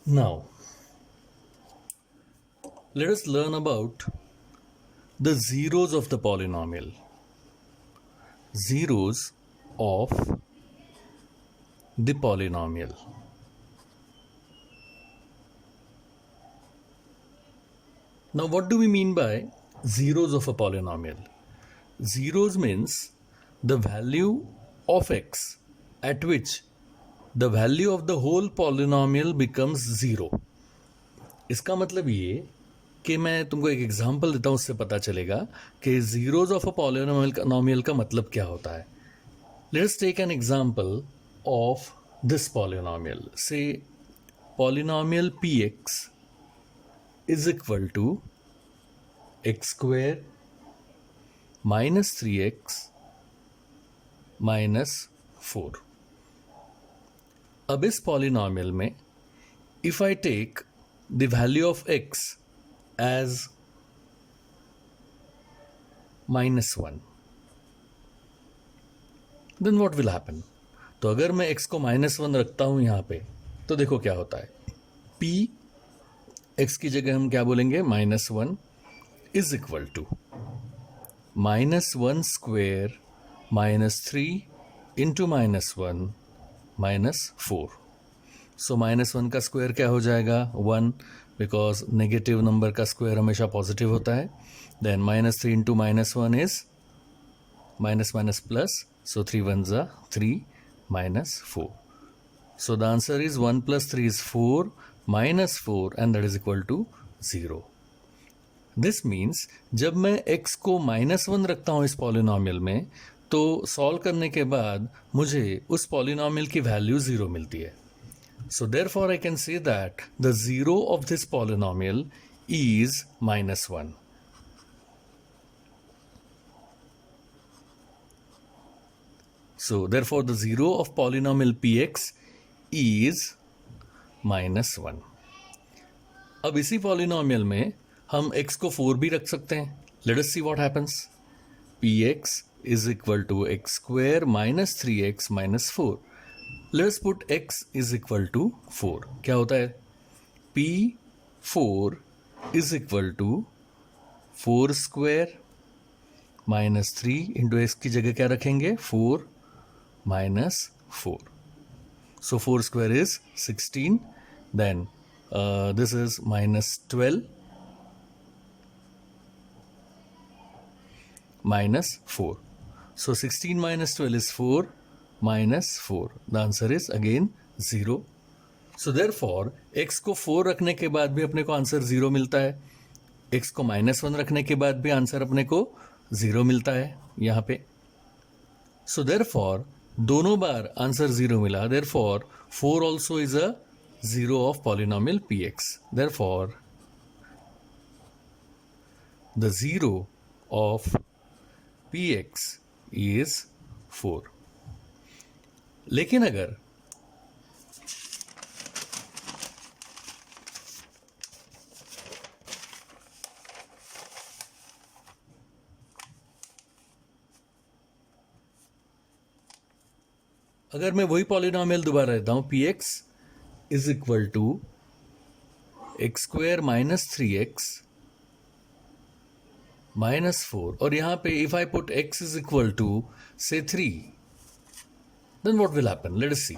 Now, let us learn about the zeros of the polynomial. Zeros of the polynomial. Now, what do we mean by zeros of a polynomial? Zeros means the value of x at which the value of the whole polynomial becomes zero. इसका मतलब ये कि मैं तुमको एक example देता हूँ, उससे पता चलेगा कि जीरोज ऑफ अ पॉलिनोमियल का मतलब क्या होता है. Let's take an example of this polynomial. Say polynomial px is equal to x square minus 3x minus 4. अब इस पॉलिनोमियल में if I take the value of x as -1, then what will happen? तो अगर मैं x को -1 रखता हूं यहां पे, तो देखो क्या होता है. p x की जगह हम क्या बोलेंगे, -1 is equal to -1 square -3 into -1 -4. So -1 का स्क्वायर क्या हो जाएगा, 1, बिकॉज नेगेटिव नंबर का स्क्वायर हमेशा पॉजिटिव होता है. Then -3 into -1 is minus plus, so 3 1 ज़ा 3 -4. So the answer is 1 plus 3 is 4 minus 4 and that is equal to 0. This means जब मैं x को -1 रखता हूँ इस पॉलिनोमियल में, तो सॉल्व करने के बाद मुझे उस पॉलिनोमियल की वैल्यू 0 मिलती है. So therefore I can say that the zero of this polynomial is -1. So therefore the zero of polynomial px is -1. अब इसी पॉलिनोमियल में हम x को 4 भी रख सकते हैं. Let us see what happens. px is equal to x square minus 3x minus 4. Let us put x is equal to 4. क्या होता है, p4 is equal to 4 square minus 3 into x की जगह क्या रखेंगे, 4 minus 4. So 4 square is 16. Then this is -12 minus 4. So 16 minus 12 is 4 minus 4. The answer is again 0. So therefore x को 4 रखने के बाद भी अपने को आंसर 0 मिलता है. x को -1 रखने के बाद भी आंसर अपने को 0 मिलता है यहाँ पे. So therefore दोनों बार आंसर 0 मिला. Therefore 4 also is a zero of polynomial px. Therefore the zero of px is 4. लेकिन अगर मैं वही पॉलिनोमियल दोबारा लेता हूं, px is equal to x square minus 3x minus 4, और यहां पे if I put x is equal to say 3, then what will happen? Let us see.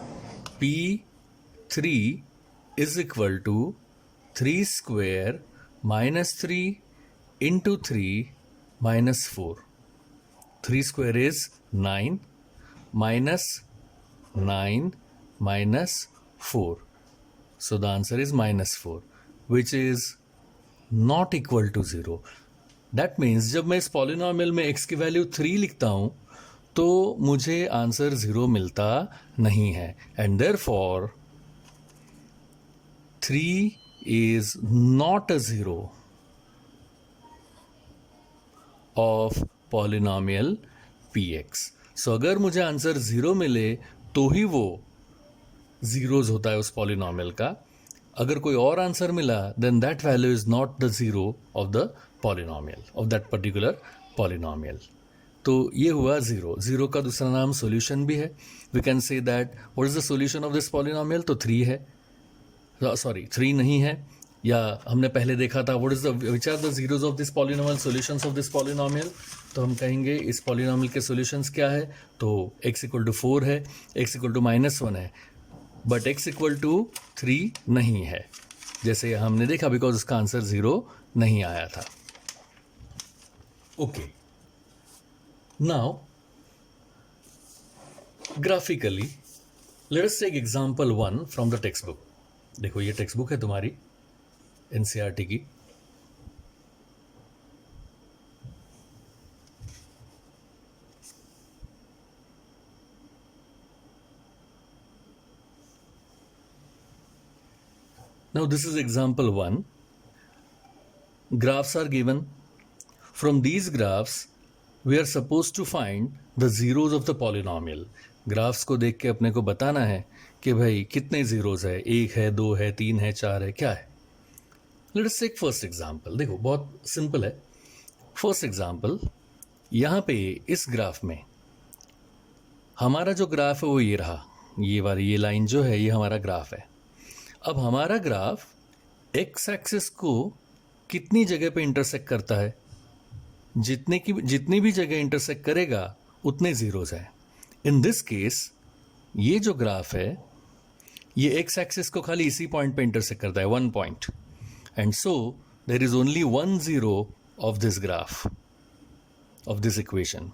p3 is equal to 3 square minus 3 into 3 minus 4. 3 square is 9 minus 9 minus 4. So the answer is -4, which is not equal to 0. That means जब मैं इस polynomial में x की value 3 लिखता हूं तो मुझे answer 0 मिलता नहीं है. And therefore 3 is not a zero of polynomial px. So अगर मुझे आंसर 0 मिले तो ही वो जीरोज होता है उस पॉलिनोमियल का. अगर कोई और आंसर मिला then that value is not the zero of the polynomial of that particular polynomial. तो ये हुआ जीरो. जीरो का दूसरा नाम सॉल्यूशन भी है. We can say that what is the solution of this polynomial, तो 3 है. सॉरी 3 नहीं है, या हमने पहले देखा था what is the which are the zeros of this polynomial, solutions of this polynomial, तो हम कहेंगे इस पॉलिनोमियल के सॉल्यूशंस क्या है, तो x इक्वल टू 4 है, x इक्वल टू -1 है, बट x इक्वल टू 3 नहीं है, जैसे हमने देखा, बिकॉज उसका आंसर 0 नहीं आया था. Okay, now graphically let us take example 1 from the text book. देखो ये टेक्स्ट बुक है तुम्हारी एनसीईआरटी की. Now this is example 1. Graphs are given. From these graphs we are supposed to find the zeros of the polynomial. Graphs को देख के अपने को बताना है कि भाई कितने जीरोज है, 1 है, 2 है, 3 है, 4 है, क्या है. Let us take first example. देखो बहुत सिंपल है. फर्स्ट एग्जांपल, यहाँ पे इस ग्राफ में हमारा जो ग्राफ है वो ये रहा, ये वाली ये लाइन जो है ये हमारा ग्राफ है. अब हमारा ग्राफ एक्स एक्सिस को कितनी जगह पे इंटरसेक्ट करता है, जितनी भी जगह इंटरसेक्ट करेगा उतने जीरोज है. इन दिस केस ये जो ग्राफ है ये एक्स एक्सिस को खाली इसी पॉइंट पे इंटरसेक्ट करता है, 1 point, and so there is only 1 zero of this graph, of this equation.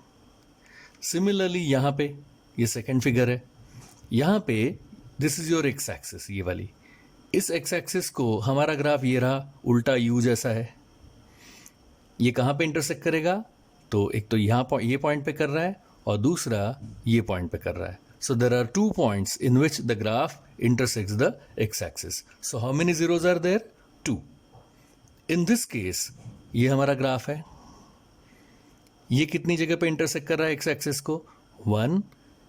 Similarly यहाँ पे ये सेकेंड फिगर है, यहाँ पे this is your x axis, ये वाली. इस एक्स एक्सिस को हमारा ग्राफ ये रहा, उल्टा यू जैसा है. ये कहाँ पे इंटरसेक्ट करेगा, तो एक तो यहाँ ये पॉइंट पे कर रहा है और दूसरा ये पॉइंट पे कर रहा है. So there are 2 points in which the graph intersects the x axis. So how many zeros are there, 2. In this case ये हमारा ग्राफ है, ये कितनी जगह पे इंटरसेक्ट कर रहा है एक्स एक्सिस को, 1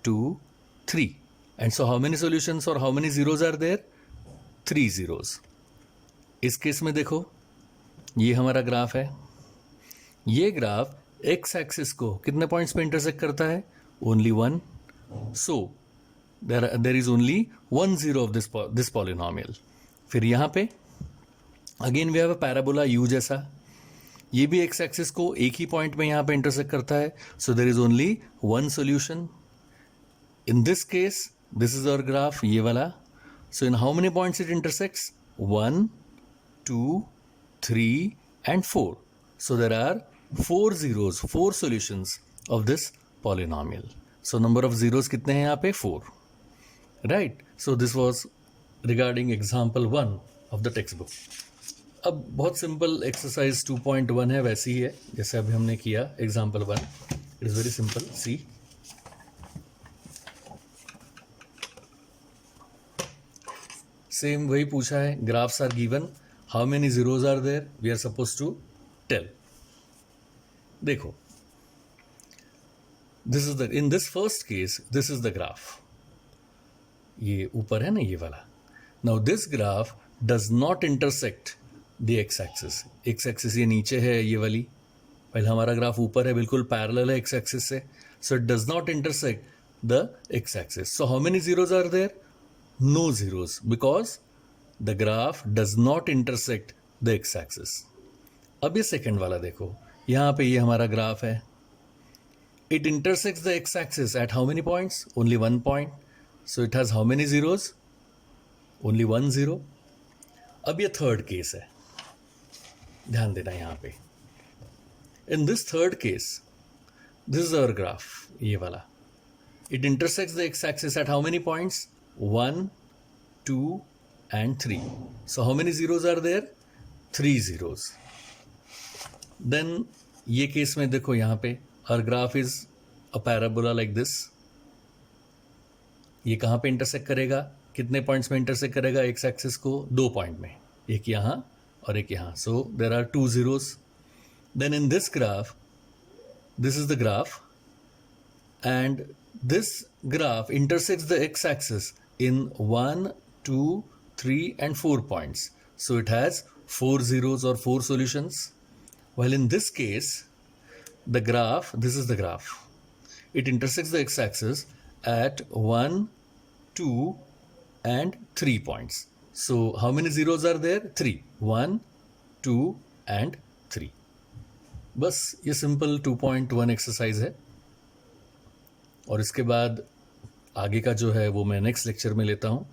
2 3. And so how many solutions और how many zeros are there, 3 zeros. इस केस में देखो ये हमारा ग्राफ है, ये ग्राफ एक्स एक्सिस को कितने पॉइंट्स पे इंटरसेक्ट करता है, only 1. So there is only 1 zero of this polynomial. फिर यहाँ पे again we have a parabola U जैसा, ये भी एक्स एक्सिस को एक ही पॉइंट में यहाँ पे इंटरसेक्ट करता है. So there is only 1 solution. In this case this is our graph, ये वाला. So in how many points it intersects? 1, 2, 3 and 4. So there are 4 zeros, 4 solutions of this polynomial. So number of zeros कितने हैं यहाँ पे, 4. Right? So this was regarding example 1 of the textbook. अब बहुत simple exercise 2.1 है, वैसी ही है जैसे अभी हमने किया example 1. It is very simple. See. Same वही पूछा है, graphs are given, how many zeros are there, we are suppose to tell. देखो this is the, in this first case this is the graph, ये ऊपर है ना ये वाला. Now this graph does not intersect the x axis. X axis ये नीचे है, ये वाली, पहले हमारा ग्राफ ऊपर है, बिल्कुल पैरेलल है एक्स एक्सिस से. So it does not intersect the x axis. So how many zeros are there, no zeros, because the graph does not intersect the x-axis. अब ये सेकेंड वाला देखो, यहाँ पे ये हमारा ग्राफ है, it intersects the x-axis at how many points, only 1 point, so it has how many zeros, only 1 zero. अब ये थर्ड केस है, ध्यान देना यहाँ पे. in this third case this is our graph, ये वाला, it intersects the x-axis at how many points, 1, 2 and 3. So how many zeros are there, 3 zeros. Then ये केस में देखो यहाँ पे our graph is a parabola like this. ये कहाँ पे इंटरसेक्ट करेगा, कितने पॉइंट्स में इंटरसेक्ट करेगा एक्स एक्सिस को, 2 पॉइंट में, एक यहाँ और एक यहाँ. सो there are 2 zeros. Then in this graph, this is the graph, and this graph intersects the x-axis in 1, 2, 3 and 4 points. So it has 4 zeros or 4 solutions. While in this case, the graph, this is the graph, it intersects the x-axis at 1, 2 and 3 points. So how many zeros are there? 3. 1, 2 and 3. बस ये simple 2.1 exercise है, और इसके बाद आगे का जो है वो मैं नेक्स्ट लेक्चर में लेता हूँ.